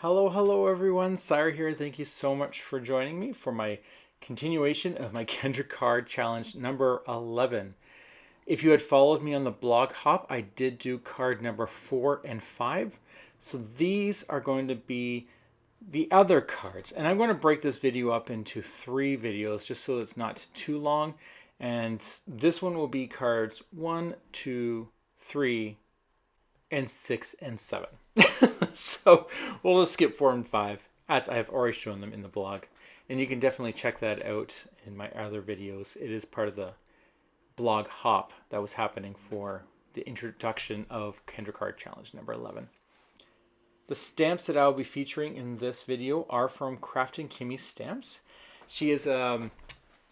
Hello everyone. Sejr here. Thank you so much for joining me for my continuation of my Kendra Card Challenge number 11. If you had followed me on the blog hop, I did do card number 4 and 5. So these are going to be the other cards. And I'm going to break this video up into 3 videos just so it's not too long. And this one will be cards 1, 2, 3, and 6 and 7. So we'll just skip 4 and 5 as I have already shown them in the blog. And you can definitely check that out in my other videos. It is part of the blog hop that was happening for the introduction of Kendra Card Challenge number 11. The stamps that I'll be featuring in this video are from Kraftin Kimmie Stamps. She is an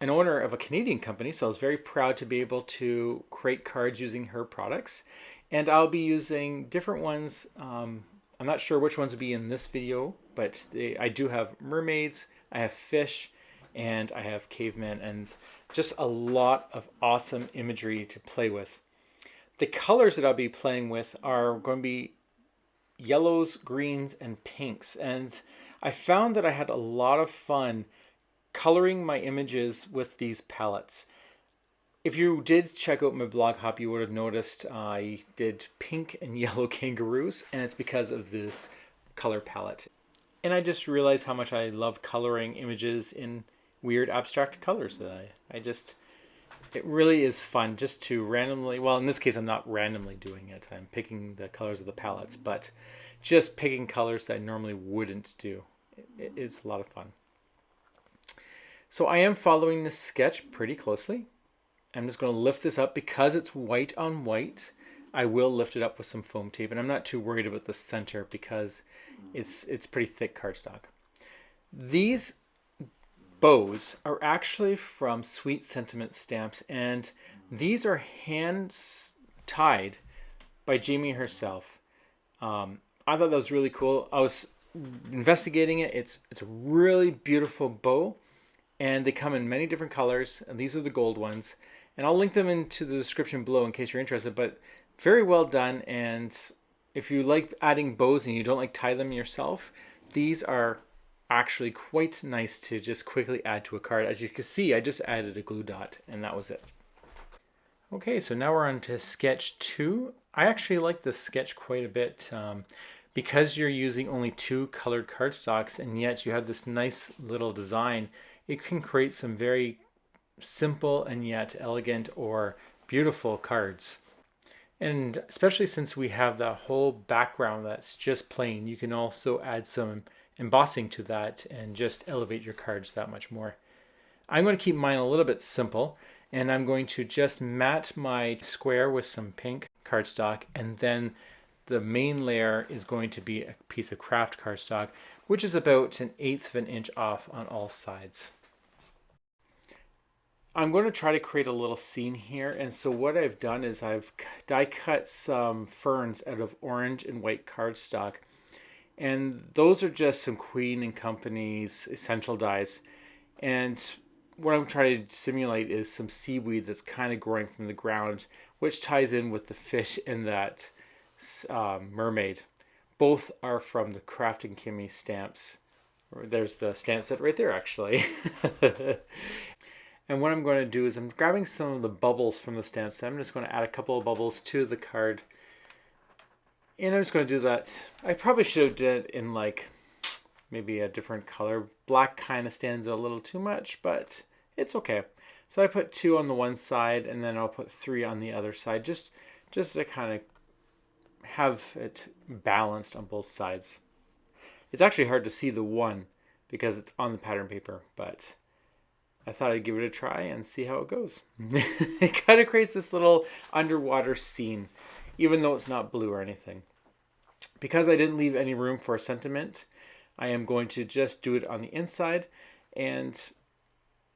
owner of a Canadian company, so I was very proud to be able to create cards using her products. And I'll be using different ones. I'm not sure which ones will be in this video, but I do have mermaids, I have fish, and I have cavemen, and just a lot of awesome imagery to play with. The colors that I'll be playing with are going to be yellows, greens, and pinks. And I found that I had a lot of fun coloring my images with these palettes. If you did check out my blog hop, you would have noticed I did pink and yellow kangaroos, and it's because of this color palette. And I just realized how much I love coloring images in weird abstract colors. It really is fun just to randomly, well, in this case, I'm not randomly doing it. I'm picking the colors of the palettes, but just picking colors that I normally wouldn't do. It's a lot of fun. So I am following this sketch pretty closely. I'm just going to lift this up because it's white on white. I will lift it up with some foam tape, and I'm not too worried about the center because it's pretty thick cardstock. These bows are actually from Sweet Sentiment Stamps, and these are hand tied by Jamie herself. I thought that was really cool. I was investigating it. It's a really beautiful bow, and they come in many different colors, and these are the gold ones. And I'll link them into the description below in case you're interested, but very well done. And if you like adding bows and you don't like tie them yourself, these are actually quite nice to just quickly add to a card. As you can see, I just added a glue dot and that was it. Okay, so now we're on to sketch 2. I actually like this sketch quite a bit because you're using only 2 colored cardstocks and yet you have this nice little design. It can create some very simple and yet elegant or beautiful cards. And especially since we have that whole background that's just plain, you can also add some embossing to that and just elevate your cards that much more. I'm going to keep mine a little bit simple, and I'm going to just matte my square with some pink cardstock, and then the main layer is going to be a piece of craft cardstock, which is about 1/8 of an inch off on all sides. I'm going to try to create a little scene here, and so what I've done is I've die cut some ferns out of orange and white cardstock, and those are just some Queen and Company's essential dyes. And what I'm trying to simulate is some seaweed that's kind of growing from the ground, which ties in with the fish in that mermaid. Both are from the Kraftin Kimmie Stamps. There's the stamp set right there, actually. And what I'm going to do is I'm grabbing some of the bubbles from the stamp set. I'm just going to add a couple of bubbles to the card. And I'm just going to do that. I probably should have done it in like maybe a different color. Black kind of stands out a little too much, but it's okay. So I put 2 on the one side and then I'll put 3 on the other side just to kind of have it balanced on both sides. It's actually hard to see the 1 because it's on the pattern paper, but I thought I'd give it a try and see how it goes. It kind of creates this little underwater scene, even though it's not blue or anything. Because I didn't leave any room for sentiment, I am going to just do it on the inside, and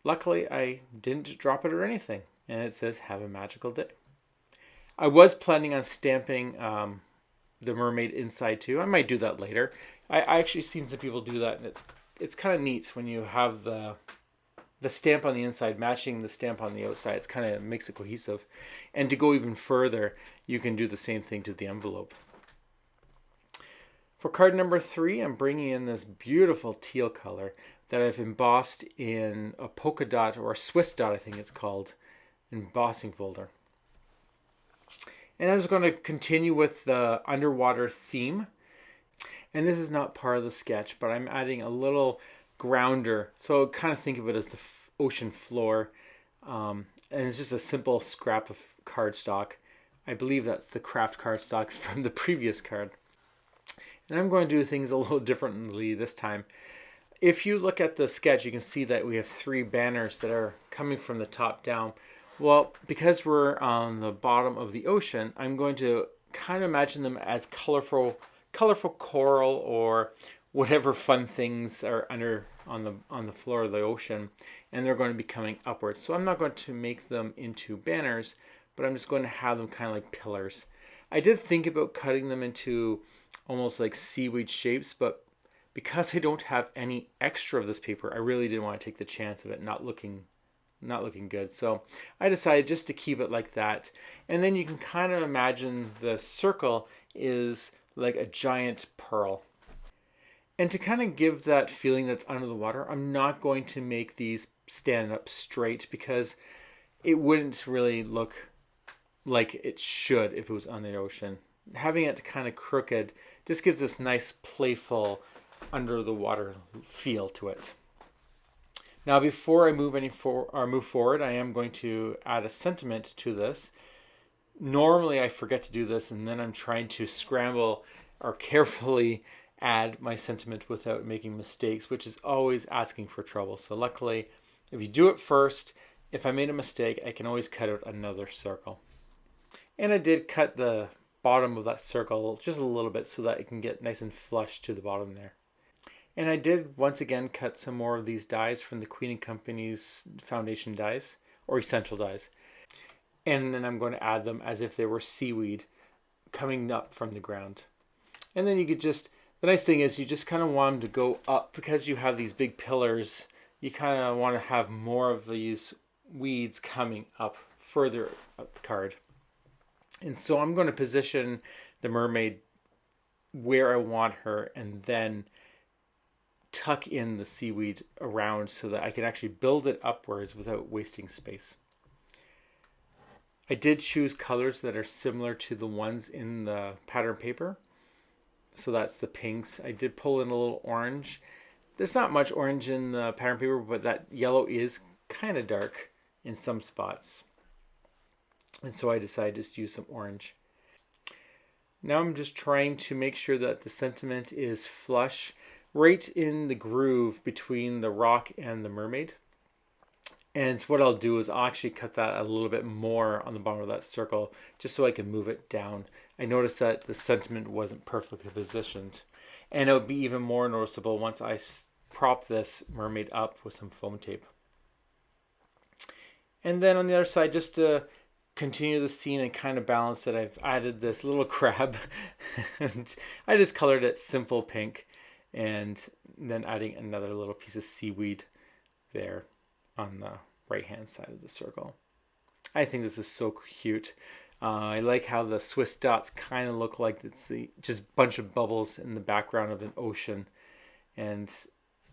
luckily I didn't drop it or anything, and it says have a magical day. I was planning on stamping the mermaid inside too. I might do that later. I actually seen some people do that, and it's kind of neat when you have the stamp on the inside matching the stamp on the outside. It's kind of makes it cohesive. And to go even further, you can do the same thing to the envelope. For card number 3, I'm bringing in this beautiful teal color that I've embossed in a polka dot, or a Swiss dot I think it's called, embossing folder. And I'm just going to continue with the underwater theme. And this is not part of the sketch, but I'm adding a little grounder. So kind of think of it as the ocean floor. And it's just a simple scrap of cardstock. I believe that's the craft cardstock from the previous card. And I'm going to do things a little differently this time. If you look at the sketch, you can see that we have 3 banners that are coming from the top down. Well, because we're on the bottom of the ocean, I'm going to kind of imagine them as colorful coral or whatever fun things are under on the floor of the ocean, and they're going to be coming upwards. So I'm not going to make them into banners, but I'm just going to have them kind of like pillars. I did think about cutting them into almost like seaweed shapes, but because I don't have any extra of this paper, I really didn't want to take the chance of it not looking good. So I decided just to keep it like that. And then you can kind of imagine the circle is like a giant pearl. And to kind of give that feeling that's under the water, I'm not going to make these stand up straight because it wouldn't really look like it should if it was on the ocean. Having it kind of crooked just gives this nice playful under the water feel to it. Now before I move forward, I am going to add a sentiment to this. Normally I forget to do this, and then I'm trying to scramble or carefully add my sentiment without making mistakes, which is always asking for trouble. So luckily, if you do it first, if I made a mistake, I can always cut out another circle. And I did cut the bottom of that circle just a little bit so that it can get nice and flush to the bottom there. And I did once again cut some more of these dies from the Queen & Company's foundation dies, or essential dies. And then I'm going to add them as if they were seaweed coming up from the ground. And then you could just, the nice thing is you just kind of want them to go up because you have these big pillars. You kind of want to have more of these weeds coming up further up the card. And so I'm going to position the mermaid where I want her and then tuck in the seaweed around so that I can actually build it upwards without wasting space. I did choose colors that are similar to the ones in the pattern paper. So that's the pinks. I did pull in a little orange. There's not much orange in the pattern paper, but that yellow is kind of dark in some spots. And so I decided just to use some orange. Now I'm just trying to make sure that the sentiment is flush right in the groove between the rock and the mermaid. And what I'll do is I'll actually cut that a little bit more on the bottom of that circle just so I can move it down. I noticed that the sentiment wasn't perfectly positioned. And it would be even more noticeable once I prop this mermaid up with some foam tape. And then on the other side, just to continue the scene and kind of balance it, I've added this little crab. And I just colored it simple pink. And then adding another little piece of seaweed there on the right hand side of the circle. I think this is so cute. I like how the Swiss dots kind of look like it's just a bunch of bubbles in the background of an ocean. And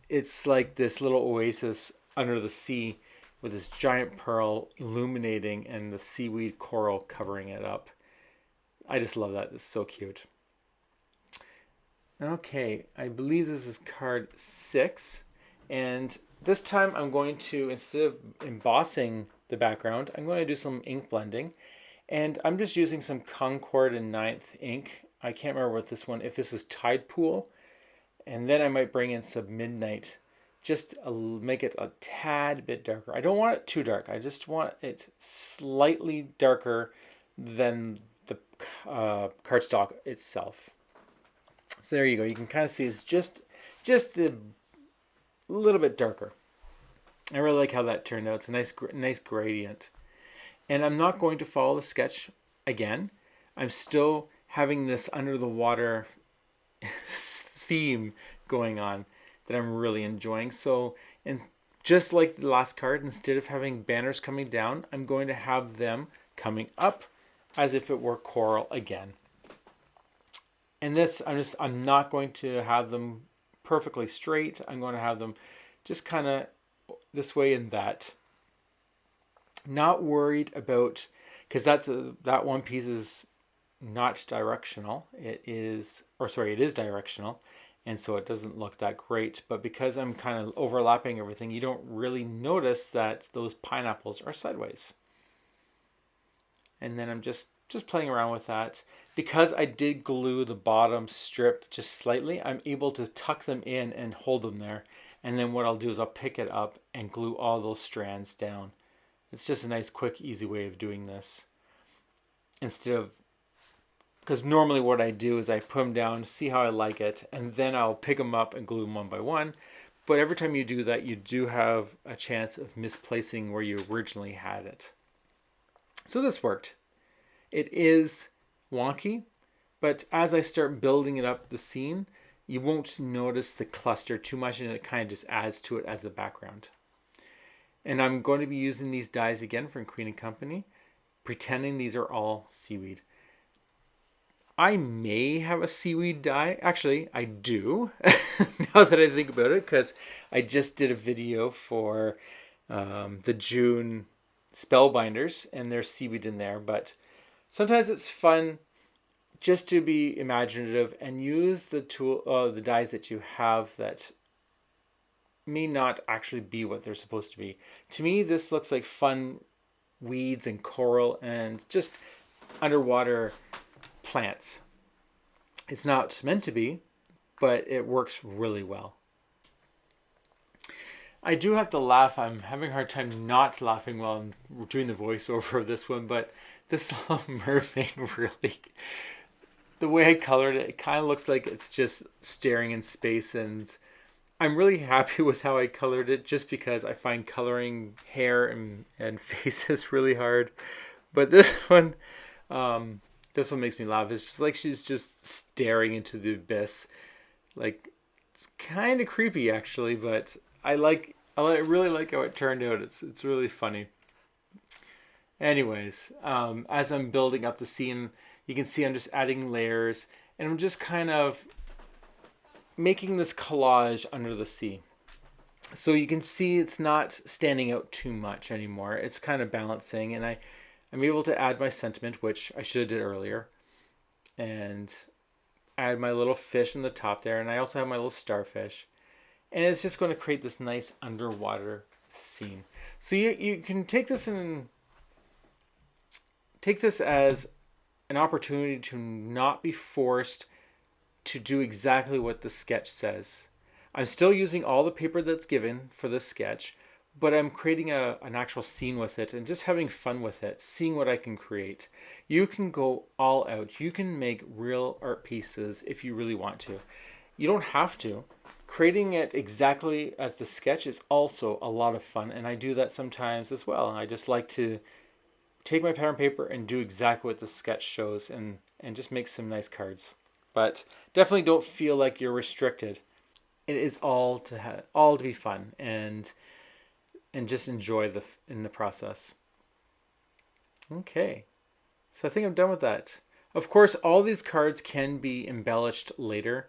it's like this little oasis under the sea with this giant pearl illuminating and the seaweed coral covering it up. I just love that. It's so cute. Okay, I believe this is card 6, and this time I'm going to, instead of embossing the background, I'm going to do some ink blending, and I'm just using some Concord and 9th ink. I can't remember what this one, if this is Tide Pool, and then I might bring in some Midnight, just make it a tad bit darker. I don't want it too dark, I just want it slightly darker than the cardstock itself. So there you go. You can kind of see it's just a little bit darker. I really like how that turned out. It's a nice gradient. And I'm not going to follow the sketch again. I'm still having this under the water theme going on that I'm really enjoying. So, and just like the last card, instead of having banners coming down, I'm going to have them coming up as if it were coral again. And this, I'm not going to have them perfectly straight. I'm going to have them just kind of this way and that. Not worried about, because that one piece is not directional. It is directional, and so it doesn't look that great. But because I'm kind of overlapping everything, you don't really notice that those pineapples are sideways. And then I'm just playing around with that. Because I did glue the bottom strip just slightly, I'm able to tuck them in and hold them there. And then what I'll do is I'll pick it up and glue all those strands down. It's just a nice, quick, easy way of doing this. Instead of, because normally what I do is I put them down, see how I like it, and then I'll pick them up and glue them one by one. But every time you do that, you do have a chance of misplacing where you originally had it. So this worked. It is wonky, but as I start building it up the scene, you won't notice the cluster too much, and it kind of just adds to it as the background. And I'm going to be using these dies again from Queen & Company, pretending these are all seaweed. I may have a seaweed die. Actually, I do, now that I think about it, because I just did a video for the June Spellbinders, and there's seaweed in there. But sometimes it's fun just to be imaginative and use the the dies that you have that may not actually be what they're supposed to be. To me, this looks like fun weeds and coral and just underwater plants. It's not meant to be, but it works really well. I do have to laugh. I'm having a hard time not laughing while I'm doing the voiceover of this one, but this little mermaid really, the way I colored it, it kind of looks like it's just staring in space, and I'm really happy with how I colored it just because I find coloring hair and faces really hard. But this one makes me laugh. It's just like she's just staring into the abyss. Like, it's kind of creepy actually, but I really like how it turned out. It's really funny. Anyways, as I'm building up the scene, you can see I'm just adding layers, and I'm just kind of making this collage under the sea. So you can see it's not standing out too much anymore. It's kind of balancing, and I'm able to add my sentiment, which I should have did earlier, and add my little fish in the top there, and I also have my little starfish, and it's just going to create this nice underwater scene. So you can take this as an opportunity to not be forced to do exactly what the sketch says. I'm still using all the paper that's given for this sketch, but I'm creating an actual scene with it and just having fun with it, seeing what I can create. You can go all out. You can make real art pieces if you really want to. You don't have to. Creating it exactly as the sketch is also a lot of fun, and I do that sometimes as well. I just like to take my pattern paper and do exactly what the sketch shows and just make some nice cards. But definitely don't feel like you're restricted. It is all to be fun and just enjoy in the process. Okay, so I think I'm done with that. Of course, all these cards can be embellished later.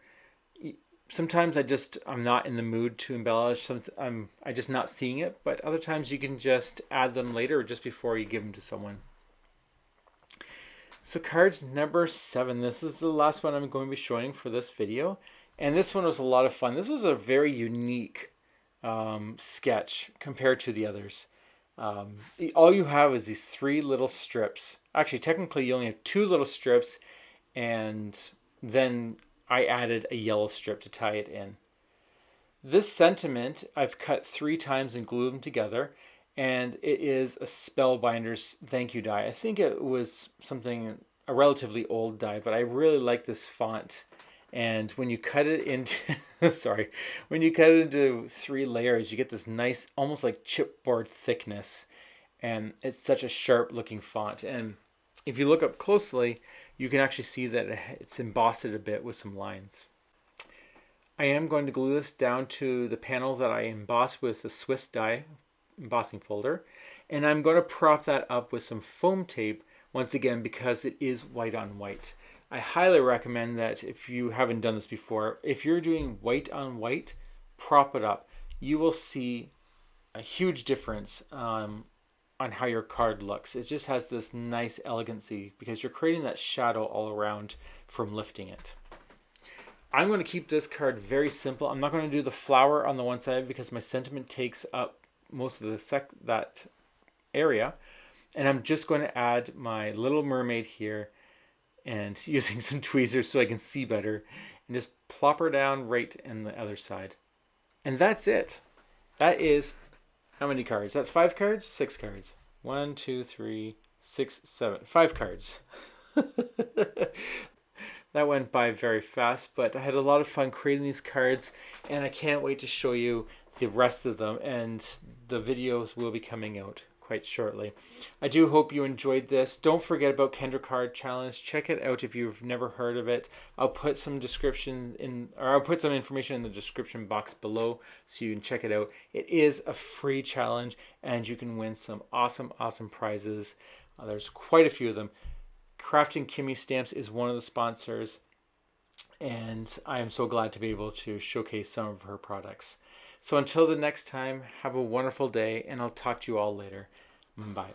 Sometimes I'm not in the mood to embellish. I'm just not seeing it. But other times you can just add them later or just before you give them to someone. So cards number 7. This is the last one I'm going to be showing for this video. And this one was a lot of fun. This was a very unique sketch compared to the others. All you have is these 3 little strips. Actually, technically you only have 2 little strips, and then I added a yellow strip to tie it in. This sentiment I've cut 3 times and glued them together, and it is a Spellbinders thank you die. I think it was a relatively old die, but I really like this font. And when you cut it into when you cut it into 3 layers, you get this nice, almost like chipboard thickness, and it's such a sharp looking font. And if you look up closely, you can actually see that it's embossed a bit with some lines. I am going to glue this down to the panel that I embossed with the Swiss die embossing folder, and I'm going to prop that up with some foam tape once again because it is white on white. I highly recommend that if you haven't done this before, if you're doing white on white, prop it up. You will see a huge difference on how your card looks. It just has this nice elegancy because you're creating that shadow all around from lifting it. I'm going to keep this card very simple. I'm not going to do the flower on the one side because my sentiment takes up most of that area. And I'm just going to add my little mermaid here and using some tweezers so I can see better and just plop her down right in the other side. And that's it. That is how many cards? That's 5 cards? 6 cards. 1, 2, 3, 6, 7. 5 cards. That went by very fast, but I had a lot of fun creating these cards, and I can't wait to show you the rest of them, and the videos will be coming out quite shortly. I do hope you enjoyed this. Don't forget about Kendra Card Challenge. Check it out if you've never heard of it. I'll put some information in the description box below so you can check it out. It is a free challenge, and you can win some awesome prizes. There's quite a few of them. Kraftin Kimmie Stamps is one of the sponsors, and I am so glad to be able to showcase some of her products. So until the next time, have a wonderful day, and I'll talk to you all later. Bye.